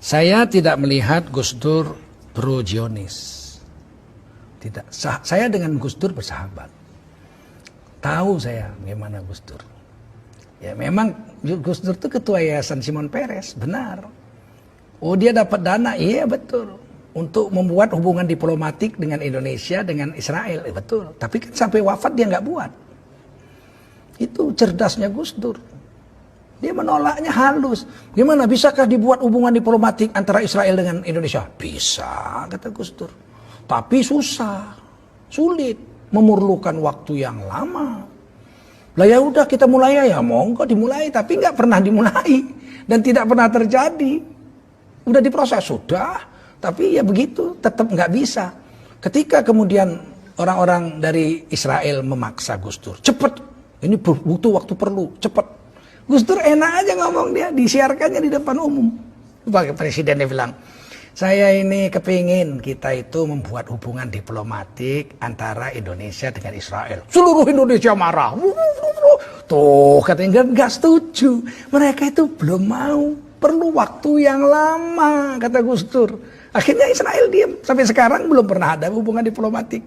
Saya tidak melihat Gus Dur pro Zionis. Tidak. Saya dengan Gus Dur bersahabat. Tahu saya bagaimana Gus Dur. Ya memang Gus Dur itu ketua Yayasan Shimon Peres, benar. Oh dia dapat dana, iya betul. Untuk membuat hubungan diplomatik dengan Indonesia, dengan Israel, betul. Tapi kan sampai wafat dia nggak buat. Itu cerdasnya Gus Dur. Dia menolaknya halus. Gimana, bisakah dibuat hubungan diplomatik antara Israel dengan Indonesia? Bisa, kata Gus Dur. Tapi susah, sulit, memerlukan waktu yang lama. Lah ya udah kita mulai ya, monggo dimulai, tapi nggak pernah dimulai dan tidak pernah terjadi. Udah diproses sudah, tapi ya begitu, tetap nggak bisa. Ketika kemudian orang-orang dari Israel memaksa Gus Dur, cepet, ini butuh waktu perlu, cepet. Gus Dur enak aja ngomong, dia disiarkannya di depan umum. Pak Presidennya bilang, saya ini kepingin kita itu membuat hubungan diplomatik antara Indonesia dengan Israel. Seluruh Indonesia marah. Tuh katanya nggak setuju. Mereka itu belum mau. Perlu waktu yang lama, kata Gus Dur. Akhirnya Israel diam. Sampai sekarang belum pernah ada hubungan diplomatik.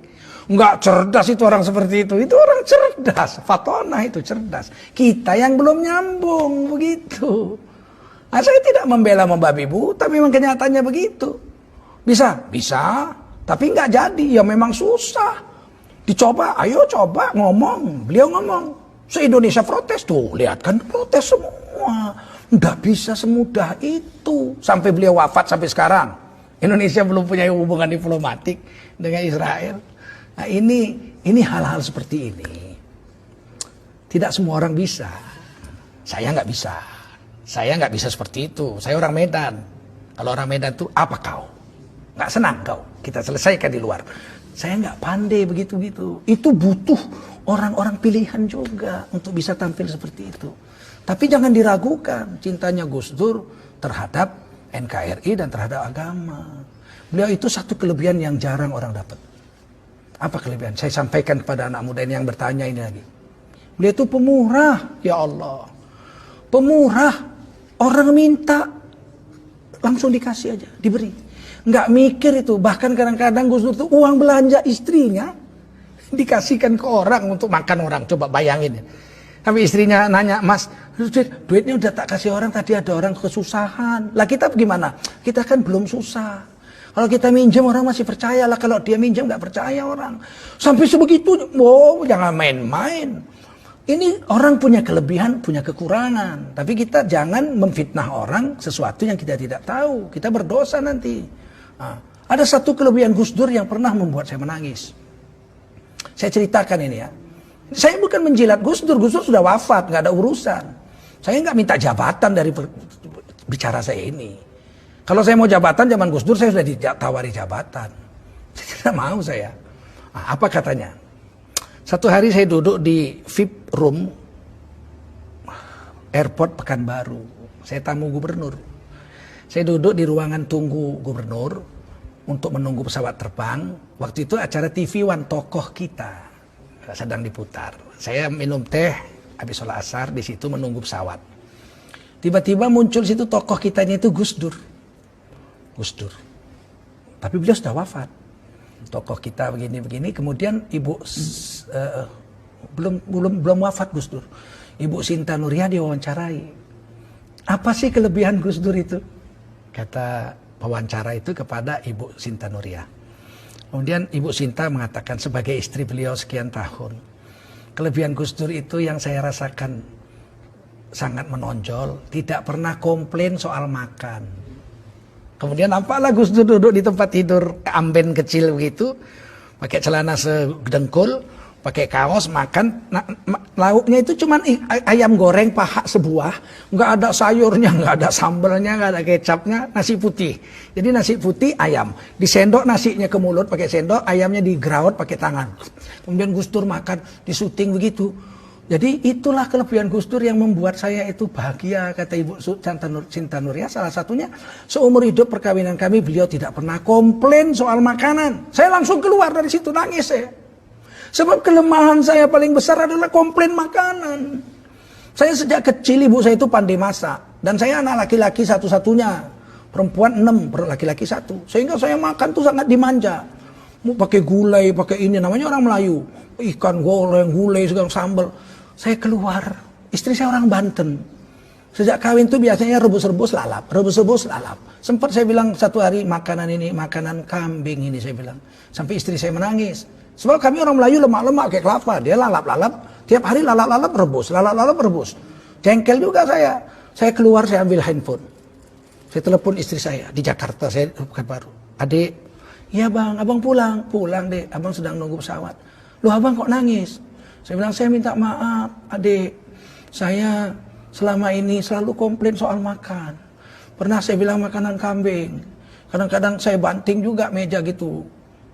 Nggak cerdas itu orang seperti itu. Itu orang cerdas. Fatona itu cerdas. Kita yang belum nyambung begitu. Nah, saya tidak membela membabi buta, memang kenyataannya begitu. Bisa? Bisa. Tapi nggak jadi, ya memang susah. Dicoba, ayo coba ngomong. Beliau ngomong. Se-Indonesia protes tuh, lihat kan protes semua. Nggak bisa semudah itu. Sampai beliau wafat sampai sekarang. Indonesia belum punya hubungan diplomatik dengan Israel. Nah ini hal-hal seperti ini. Tidak semua orang bisa. Saya nggak bisa. Saya nggak bisa seperti itu. Saya orang Medan. Kalau orang Medan itu apa kau? Nggak senang kau? Kita selesaikan di luar. Saya nggak pandai begitu-gitu. Itu butuh orang-orang pilihan juga untuk bisa tampil seperti itu. Tapi jangan diragukan cintanya Gus Dur terhadap NKRI dan terhadap agama. Beliau itu satu kelebihan yang jarang orang dapat. Apa kelebihan? Saya sampaikan kepada anak muda ini yang bertanya ini lagi. Beliau itu pemurah, ya Allah. Pemurah. Orang minta langsung dikasih aja, diberi. Nggak mikir itu. Bahkan kadang-kadang Gus Dur itu uang belanja istrinya dikasihkan ke orang untuk makan orang. Coba bayangin. Tapi istrinya nanya, Mas, duitnya udah tak kasih orang, tadi ada orang kesusahan. Lah kita gimana? Kita kan belum susah. Kalau kita minjem orang masih percaya lah. Kalau dia minjem nggak percaya orang. Sampai sebegitu, jangan main-main. Ini orang punya kelebihan, punya kekurangan. Tapi kita jangan memfitnah orang sesuatu yang kita tidak tahu. Kita berdosa nanti. Nah, ada satu kelebihan Gus Dur yang pernah membuat saya menangis. Saya ceritakan ini ya. Saya bukan menjilat Gus Dur sudah wafat, nggak ada urusan. Saya nggak minta jabatan dari bicara saya ini. Kalau saya mau jabatan zaman Gus Dur, saya sudah ditawari jabatan. Saya tidak mau saya. Nah, apa katanya? Satu hari saya duduk di VIP room airport Pekanbaru. Saya tamu gubernur. Saya duduk di ruangan tunggu gubernur untuk menunggu pesawat terbang. Waktu itu acara TV One tokoh kita sedang diputar. Saya minum teh habis sholat asar di situ menunggu pesawat. Tiba-tiba muncul situ tokoh kitanya itu Gus Dur. Gus Dur. Tapi beliau sudah wafat. Tokoh kita begini-begini, kemudian ibu belum wafat Gus Dur. Ibu Sinta Nuria diwawancarai. Apa sih kelebihan Gus Dur itu? Kata pewawancara itu kepada Ibu Sinta Nuria. Kemudian Ibu Sinta mengatakan sebagai istri beliau sekian tahun. Kelebihan Gus Dur itu yang saya rasakan sangat menonjol, tidak pernah komplain soal makan. Kemudian nampaklah Gus Dur duduk di tempat tidur amben kecil begitu, pakai celana sedengkul, pakai kaos, makan. Lauknya itu cuman ayam goreng paha sebuah, nggak ada sayurnya, nggak ada sambalnya, nggak ada kecapnya, nasi putih. Jadi nasi putih ayam, disendok nasinya ke mulut pakai sendok, ayamnya digraut pakai tangan. Kemudian Gus Dur makan, disuting begitu. Jadi itulah kelebihan Gus Dur yang membuat saya itu bahagia, kata Ibu Sinta Nuria. Salah satunya seumur hidup perkawinan kami beliau tidak pernah komplain soal makanan. Saya langsung keluar dari situ nangis saya. Sebab kelemahan saya paling besar adalah komplain makanan. Saya sejak kecil ibu saya itu pandai masak dan saya anak laki-laki satu-satunya. perempuan 6, laki-laki 1. Sehingga saya makan tuh sangat dimanja. Mau pakai gulai, pakai ini, namanya orang Melayu. Ikan goreng, gulai, segala sambal. Saya keluar, istri saya orang Banten. Sejak kawin tuh biasanya rebus-rebus lalap, rebus-rebus lalap. Sempat saya bilang satu hari makanan ini, makanan kambing ini saya bilang. Sampai istri saya menangis. Sebab kami orang Melayu lemak-lemak kayak kelapa. Dia lalap-lalap, tiap hari lalap-lalap rebus, lalap-lalap rebus. Jengkel juga saya. Saya keluar, saya ambil handphone. Saya telepon istri saya di Jakarta, saya bukan baru. Adik, iya bang, abang pulang. Pulang dek, abang sedang nunggu pesawat. Loh abang kok nangis? Saya bilang, saya minta maaf adik. Saya selama ini selalu komplain soal makan. Pernah saya bilang makanan kambing. Kadang-kadang saya banting juga meja gitu.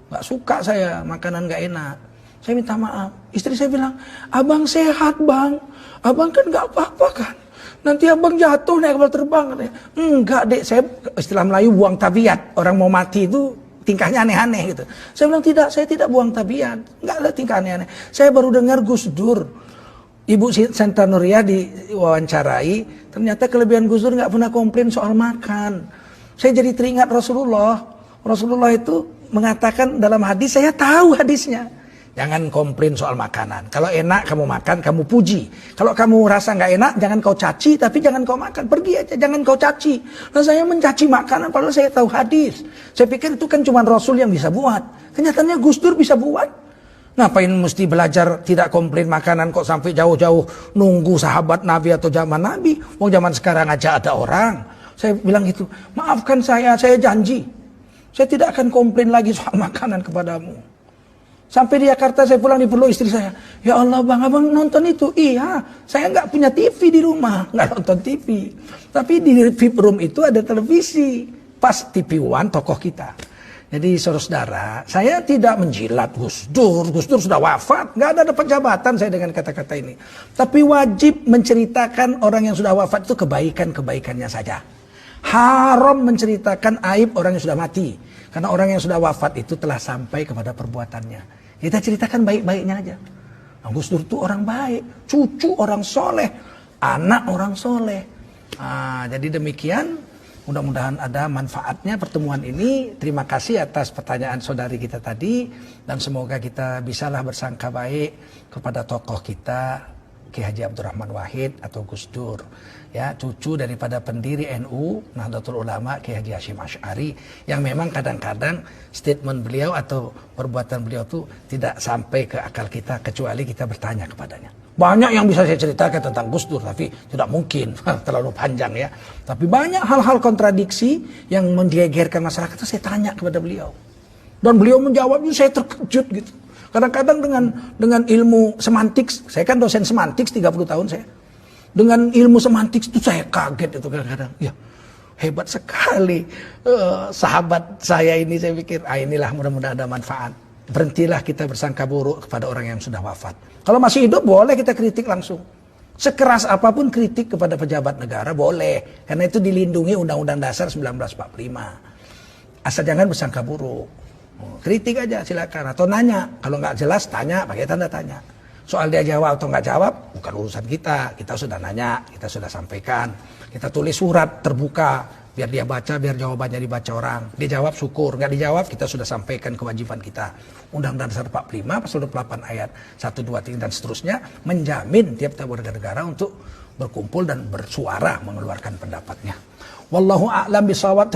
Gak suka saya makanan gak enak. Saya minta maaf. Istri saya bilang, abang sehat bang. Abang kan gak apa-apa kan. Nanti abang jatuh naik kapal terbang. Enggak dek, saya istilah Melayu buang tabiat. Orang mau mati itu tingkahnya aneh-aneh gitu. Saya bilang tidak, saya tidak buang tabiat. Enggak ada tingkah aneh-aneh. Saya baru dengar Gus Dur. Ibu Santa Nuria diwawancarai, ternyata kelebihan Gus Dur nggak pernah komplain soal makan. Saya jadi teringat Rasulullah. Rasulullah itu mengatakan dalam hadis, saya tahu hadisnya. Jangan komplain soal makanan. Kalau enak kamu makan, kamu puji. Kalau kamu rasa nggak enak, jangan kau caci, tapi jangan kau makan. Pergi aja, jangan kau caci. Nah saya mencaci makanan, padahal saya tahu hadis. Saya pikir itu kan cuma Rasul yang bisa buat. Kenyataannya Gus Dur bisa buat. Ngapain mesti belajar tidak komplain makanan kok sampai jauh-jauh nunggu sahabat Nabi atau zaman Nabi. Mau zaman sekarang aja ada orang. Saya bilang gitu, maafkan saya janji. Saya tidak akan komplain lagi soal makanan kepadamu. Sampai di Jakarta saya pulang dipeluk istri saya. Ya Allah bang, abang nonton itu? Iya, saya nggak punya TV di rumah, nggak nonton TV. Tapi di VIP room itu ada televisi. Pas TV One tokoh kita. Jadi saudara-saudara, saya tidak menjilat Gus Dur. Gus Dur sudah wafat, nggak ada dapat jabatan saya dengan kata-kata ini. Tapi wajib menceritakan orang yang sudah wafat itu kebaikan-kebaikannya saja. Haram menceritakan aib orang yang sudah mati. Karena orang yang sudah wafat itu telah sampai kepada perbuatannya. Kita ceritakan baik-baiknya aja. Nah, Gus Dur itu orang baik, cucu orang soleh, anak orang soleh. Nah, jadi demikian. Mudah-mudahan ada manfaatnya pertemuan ini. Terima kasih atas pertanyaan saudari kita tadi. Dan semoga kita bisalah bersangka baik kepada tokoh kita, Ki Haji Abdurrahman Wahid atau Gus Dur. Ya, cucu daripada pendiri NU, Nahdlatul Ulama, Ki Haji Hasyim Asy'ari. Yang memang kadang-kadang statement beliau atau perbuatan beliau itu tidak sampai ke akal kita, kecuali kita bertanya kepadanya. Banyak yang bisa saya ceritakan tentang Gus Dur, tapi tidak mungkin, terlalu panjang ya. Tapi banyak hal-hal kontradiksi yang menggegerkan masyarakat itu saya tanya kepada beliau. Dan beliau menjawabnya saya terkejut gitu. Kadang-kadang dengan ilmu semantik, saya kan dosen semantik 30 tahun saya. Dengan ilmu semantik itu saya kaget itu kadang-kadang. Ya, hebat sekali sahabat saya ini, saya pikir, inilah mudah-mudahan ada manfaat. Berhentilah kita bersangka buruk kepada orang yang sudah wafat. Kalau masih hidup boleh kita kritik langsung. Sekeras apapun kritik kepada pejabat negara boleh. Karena itu dilindungi Undang-Undang Dasar 1945. Asal jangan bersangka buruk. Kritik aja silakan. Atau nanya. Kalau nggak jelas tanya pakai tanda tanya. Soal dia jawab atau nggak jawab bukan urusan kita. Kita sudah nanya, kita sudah sampaikan. Kita tulis surat terbuka. Biar dia baca, biar jawabannya dibaca orang. Dia jawab syukur, nggak dijawab kita sudah sampaikan kewajiban kita. Undang-Undang Dasar 45 pasal 28 ayat 1, 2, 3 dan seterusnya menjamin tiap-tiap warga negara untuk berkumpul dan bersuara mengeluarkan pendapatnya. Wallahu a'lam bishawab.